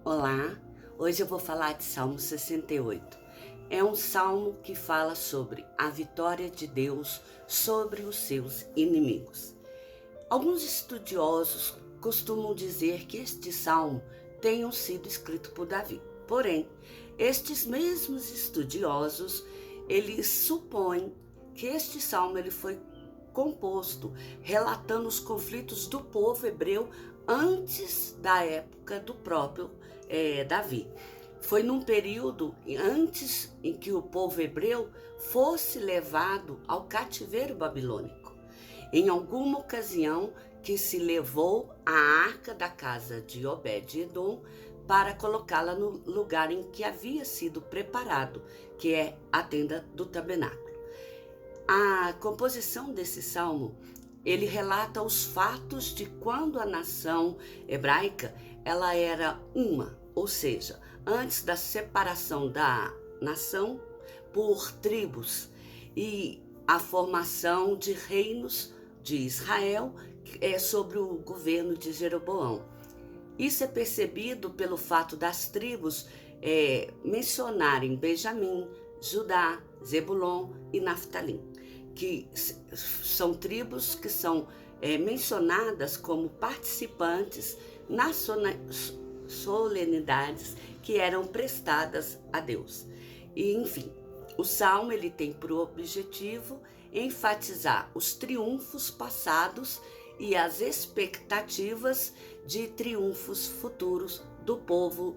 Olá, hoje eu vou falar de Salmo 68. É um salmo que fala sobre a vitória de Deus sobre os seus inimigos. Alguns estudiosos costumam dizer que este salmo tenha sido escrito por Davi. Porém, estes mesmos estudiosos, eles supõem que este salmo ele foi composto relatando os conflitos do povo hebreu antes da época do próprio Davi. Foi num período antes em que o povo hebreu fosse levado ao cativeiro babilônico. Em alguma ocasião que se levou a arca da casa de Obed-edom para colocá-la no lugar em que havia sido preparado, que é a tenda do tabernáculo. A composição desse salmo, ele relata os fatos de quando a nação hebraica ela era uma, ou seja, antes da separação da nação por tribos e a formação de reinos de Israel sobre o governo de Jeroboão. Isso é percebido pelo fato das tribos mencionarem Benjamim, Judá, Zebulon e Naftalim, que são tribos que são mencionadas como participantes nas solenidades que eram prestadas a Deus. E, enfim, o Salmo ele tem por objetivo enfatizar os triunfos passados e as expectativas de triunfos futuros do povo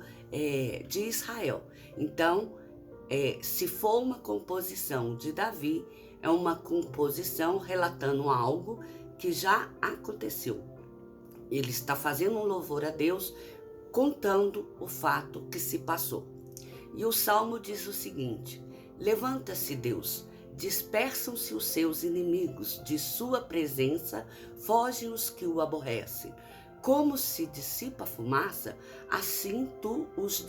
de Israel. Então, se for uma composição de Davi, é uma composição relatando algo que já aconteceu. Ele está fazendo um louvor a Deus, contando o fato que se passou. E o Salmo diz o seguinte: levanta-se, Deus, dispersam-se os seus inimigos, de sua presença fogem os que o aborrecem. Como se dissipa a fumaça, assim tu os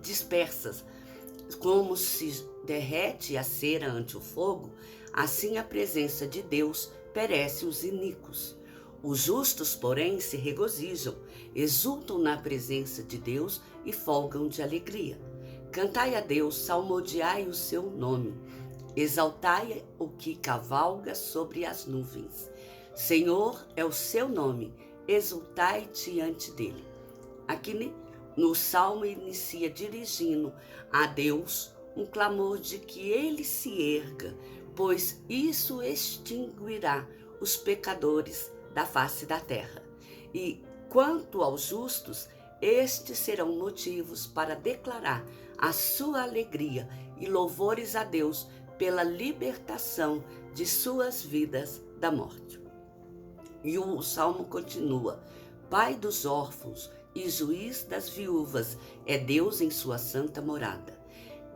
dispersas. Como se derrete a cera ante o fogo, assim a presença de Deus perece os iníquos. Os justos, porém, se regozijam, exultam na presença de Deus e folgam de alegria. Cantai a Deus, salmodiai o seu nome, exaltai o que cavalga sobre as nuvens. Senhor é o seu nome, exultai diante dele. Aqui no Salmo inicia dirigindo a Deus um clamor de que ele se erga, pois isso extinguirá os pecadores da face da terra. E quanto aos justos, estes serão motivos para declarar a sua alegria e louvores a Deus pela libertação de suas vidas da morte. E o Salmo continua: Pai dos órfãos e juiz das viúvas é Deus em sua santa morada.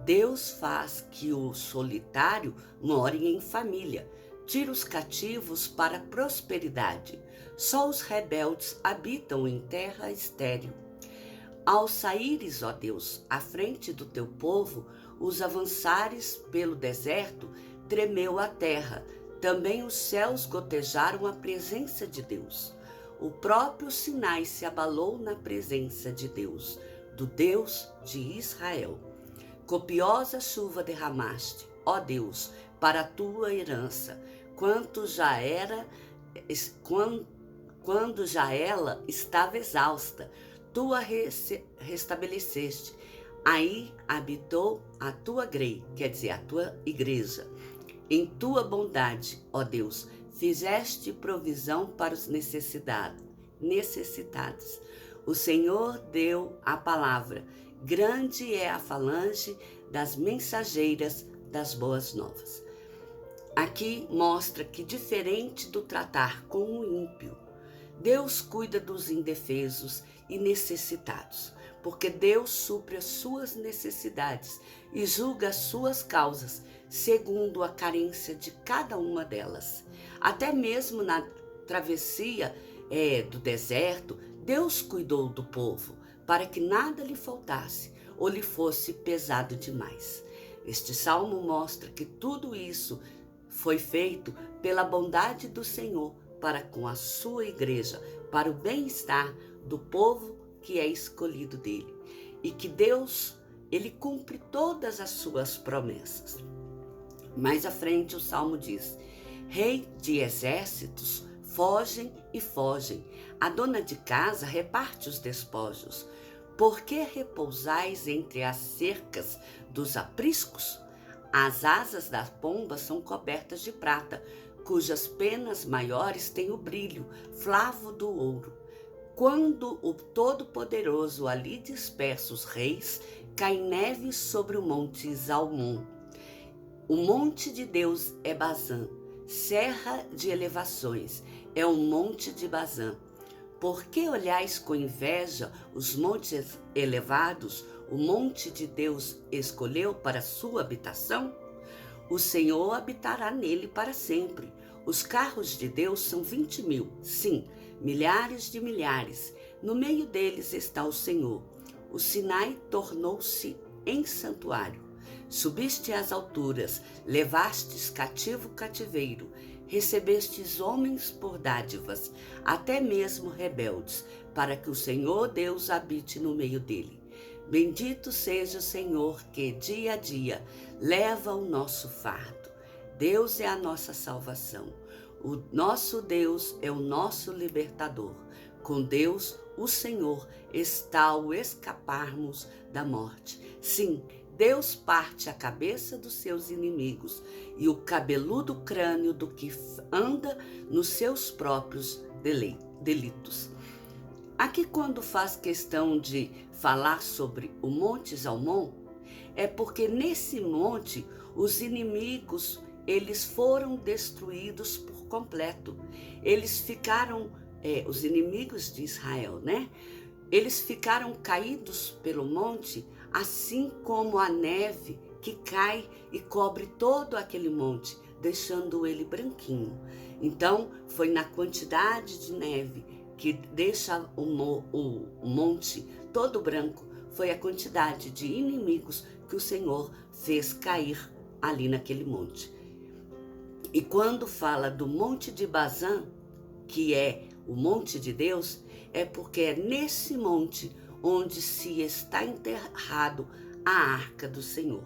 Deus faz que o solitário more em família, tira os cativos para a prosperidade. Só os rebeldes habitam em terra estéril. Ao saíres, ó Deus, à frente do teu povo, os avançares pelo deserto, tremeu a terra. Também os céus gotejaram a presença de Deus. O próprio Sinai se abalou na presença de Deus, do Deus de Israel. Copiosa chuva derramaste, ó Deus, para a tua herança, quando já ela estava exausta, tu a restabeleceste. Aí habitou a tua grei, quer dizer, a tua igreja. Em tua bondade, ó Deus, fizeste provisão para os necessitados. O Senhor deu a palavra. Grande é a falange das mensageiras das boas novas. Aqui mostra que, diferente do tratar com o ímpio, Deus cuida dos indefesos e necessitados, porque Deus supre as suas necessidades e julga as suas causas segundo a carência de cada uma delas. Até mesmo na travessia do deserto, Deus cuidou do povo para que nada lhe faltasse ou lhe fosse pesado demais. Este salmo mostra que tudo isso foi feito pela bondade do Senhor para com a sua igreja, para o bem-estar do povo que é escolhido dele e que Deus, ele cumpre todas as suas promessas. Mais à frente o Salmo diz: Rei de exércitos, fogem e fogem. A dona de casa reparte os despojos. Por que repousais entre as cercas dos apriscos? As asas das pombas são cobertas de prata, cujas penas maiores têm o brilho flavo do ouro. Quando o Todo-Poderoso ali dispersa os reis, cai neve sobre o monte Zalmon. O monte de Deus é Bazã, serra de elevações, é um monte de Bazã. Por que olhais com inveja os montes elevados, o monte de Deus escolheu para sua habitação? O Senhor habitará nele para sempre. Os carros de Deus são 20.000, sim, milhares de milhares. No meio deles está o Senhor. O Sinai tornou-se em santuário. Subiste às alturas, levastes cativo o cativeiro, recebestes homens por dádivas, até mesmo rebeldes, para que o Senhor Deus habite no meio dele. Bendito seja o Senhor que, dia a dia, leva o nosso fardo. Deus é a nossa salvação. O nosso Deus é o nosso libertador. Com Deus, o Senhor, está ao escaparmos da morte. Sim, Deus parte a cabeça dos seus inimigos e o cabeludo crânio do que anda nos seus próprios delitos. Aqui, quando faz questão de falar sobre o Monte Zalmon, é porque nesse monte os inimigos, eles foram destruídos por completo. Eles ficaram, os inimigos de Israel, né? Eles ficaram caídos pelo monte, assim como a neve que cai e cobre todo aquele monte, deixando ele branquinho. Então, foi na quantidade de neve que deixa o monte todo branco, foi a quantidade de inimigos que o Senhor fez cair ali naquele monte. E quando fala do monte de Bazã, que é o monte de Deus, é porque é nesse monte onde se está enterrado a arca do Senhor.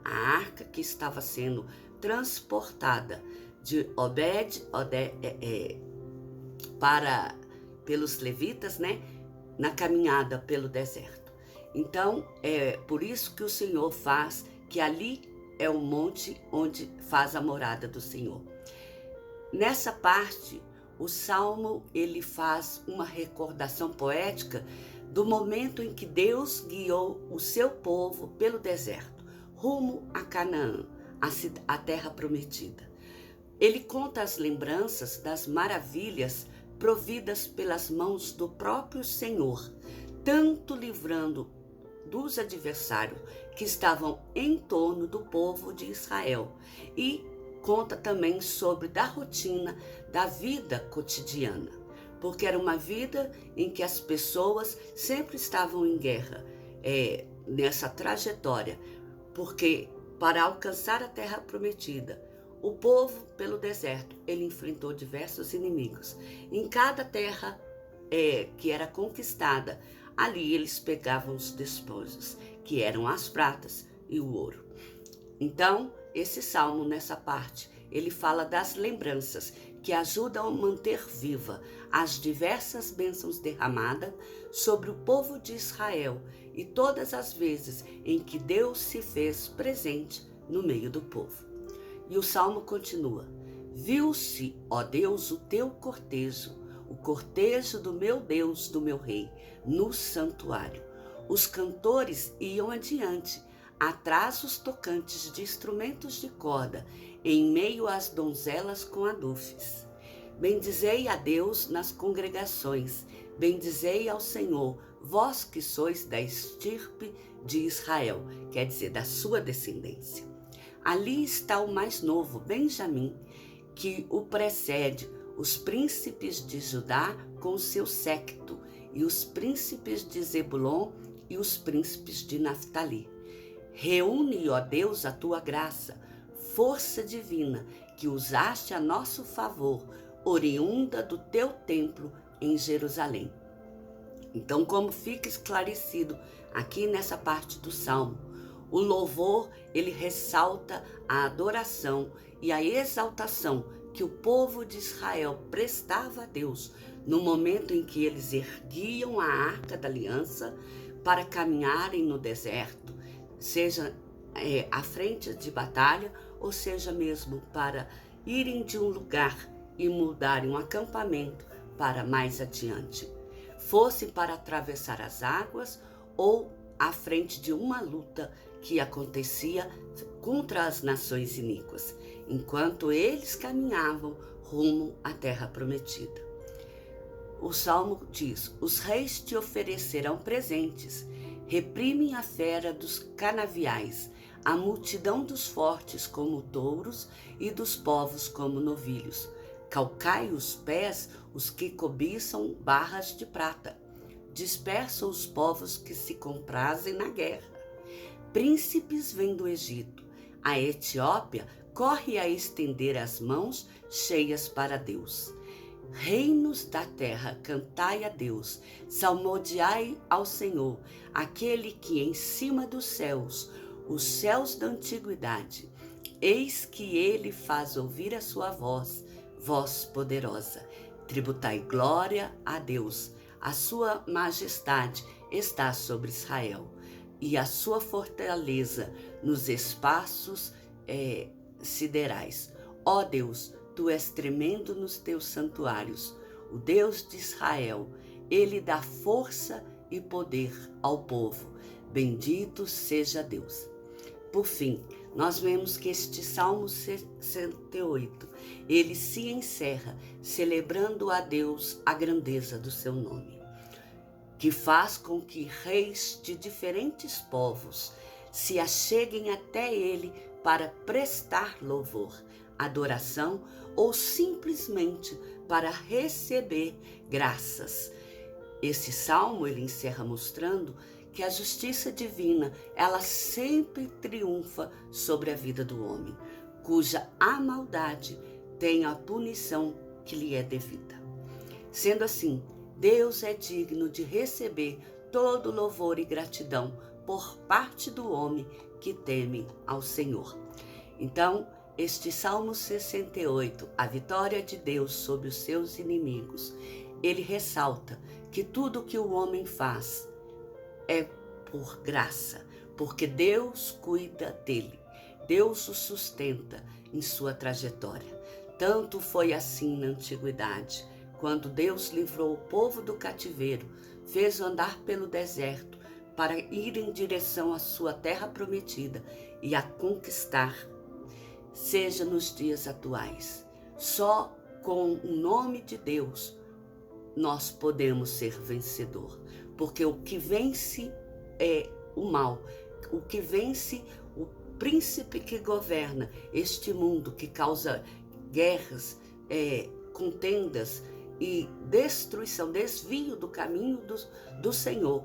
A arca que estava sendo transportada de pelos levitas, né, na caminhada pelo deserto. Então, é por isso que o Senhor faz que ali é o monte onde faz a morada do Senhor. Nessa parte, o Salmo, ele faz uma recordação poética do momento em que Deus guiou o seu povo pelo deserto, rumo a Canaã, a terra prometida. Ele conta as lembranças das maravilhas providas pelas mãos do próprio Senhor, tanto livrando dos adversários que estavam em torno do povo de Israel, e conta também sobre da rotina da vida cotidiana, porque era uma vida em que as pessoas sempre estavam em guerra, nessa trajetória, porque para alcançar a terra prometida, o povo pelo deserto, ele enfrentou diversos inimigos. Em cada terra que era conquistada, ali eles pegavam os despojos, que eram as pratas e o ouro. Então, esse salmo, nessa parte, ele fala das lembranças que ajudam a manter viva as diversas bênçãos derramadas sobre o povo de Israel e todas as vezes em que Deus se fez presente no meio do povo. E o salmo continua: viu-se, ó Deus, o teu cortejo, o cortejo do meu Deus, do meu rei, no santuário. Os cantores iam adiante, atrás os tocantes de instrumentos de corda, em meio às donzelas com adufes. Bendizei a Deus nas congregações, bendizei ao Senhor, vós que sois da estirpe de Israel, quer dizer, da sua descendência. Ali está o mais novo, Benjamim, que o precede, os príncipes de Judá com o seu séquito, e os príncipes de Zebulon e os príncipes de Naftali. Reúne, ó Deus, a tua graça, força divina, que usaste a nosso favor, oriunda do teu templo em Jerusalém. Então, como fica esclarecido aqui nessa parte do Salmo, o louvor, ele ressalta a adoração e a exaltação que o povo de Israel prestava a Deus no momento em que eles erguiam a Arca da Aliança para caminharem no deserto, seja à frente de batalha, ou seja mesmo para irem de um lugar e mudarem um acampamento para mais adiante, fosse para atravessar as águas ou à frente de uma luta que acontecia contra as nações iníquas, enquanto eles caminhavam rumo à terra prometida. O Salmo diz: os reis te oferecerão presentes, reprimem a fera dos canaviais, a multidão dos fortes como touros e dos povos como novilhos. Calcai os pés os que cobiçam barras de prata, dispersam os povos que se comprazem na guerra. Príncipes vêm do Egito, a Etiópia corre a estender as mãos cheias para Deus. Reinos da terra, cantai a Deus, salmodiai ao Senhor, aquele que em cima dos céus, os céus da antiguidade, eis que ele faz ouvir a sua voz, voz poderosa. Tributai glória a Deus, a sua majestade está sobre Israel, e a sua fortaleza nos espaços siderais. Ó Deus, tu és tremendo nos teus santuários. O Deus de Israel, ele dá força e poder ao povo. Bendito seja Deus. Por fim, nós vemos que este Salmo 68, ele se encerra celebrando a Deus a grandeza do seu nome, que faz com que reis de diferentes povos se acheguem até ele para prestar louvor, adoração ou simplesmente para receber graças. Esse salmo ele encerra mostrando que a justiça divina, ela sempre triunfa sobre a vida do homem, cuja a maldade tem a punição que lhe é devida. Sendo assim, Deus é digno de receber todo louvor e gratidão por parte do homem que teme ao Senhor. Então, este Salmo 68, a vitória de Deus sobre os seus inimigos, ele ressalta que tudo que o homem faz é por graça, porque Deus cuida dele, Deus o sustenta em sua trajetória. Tanto foi assim na antiguidade, quando Deus livrou o povo do cativeiro, fez andar pelo deserto para ir em direção à sua terra prometida e a conquistar. Seja nos dias atuais, só com o nome de Deus nós podemos ser vencedor, porque o que vence é o mal, o que vence o príncipe que governa este mundo, que causa guerras, contendas e destruição, desvio do caminho do Senhor,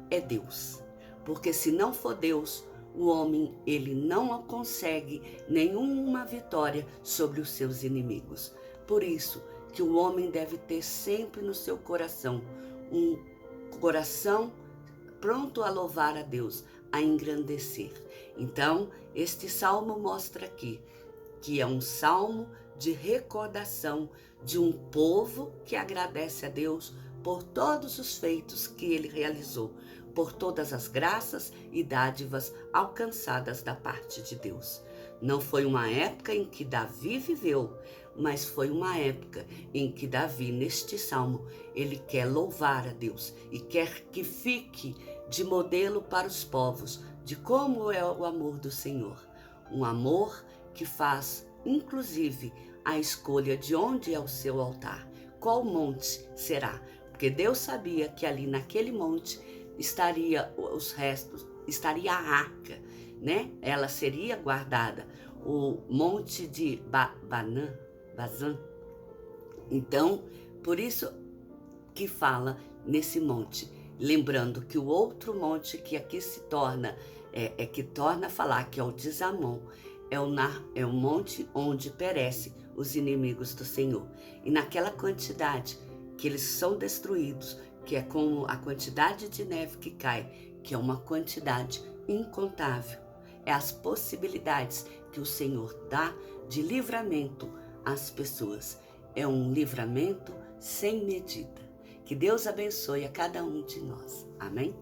é Deus. Porque se não for Deus, o homem ele não consegue nenhuma vitória sobre os seus inimigos. Por isso que o homem deve ter sempre no seu coração um coração pronto a louvar a Deus, a engrandecer. Então, este salmo mostra aqui que é um salmo de recordação de um povo que agradece a Deus por todos os feitos que ele realizou, por todas as graças e dádivas alcançadas da parte de Deus. Não foi uma época em que Davi viveu, mas foi uma época em que Davi, neste salmo, ele quer louvar a Deus e quer que fique de modelo para os povos de como é o amor do Senhor. Um amor que faz, inclusive, a escolha de onde é o seu altar, qual monte será, porque Deus sabia que ali naquele monte estaria os restos, estaria a arca, né? Ela seria guardada, o monte de Bazã. Então, por isso que fala nesse monte, lembrando que o outro monte que aqui se torna, que torna a falar que é o de Zamom, é o monte onde perecem os inimigos do Senhor. E naquela quantidade que eles são destruídos, que é como a quantidade de neve que cai, que é uma quantidade incontável. É as possibilidades que o Senhor dá de livramento às pessoas. É um livramento sem medida. Que Deus abençoe a cada um de nós. Amém?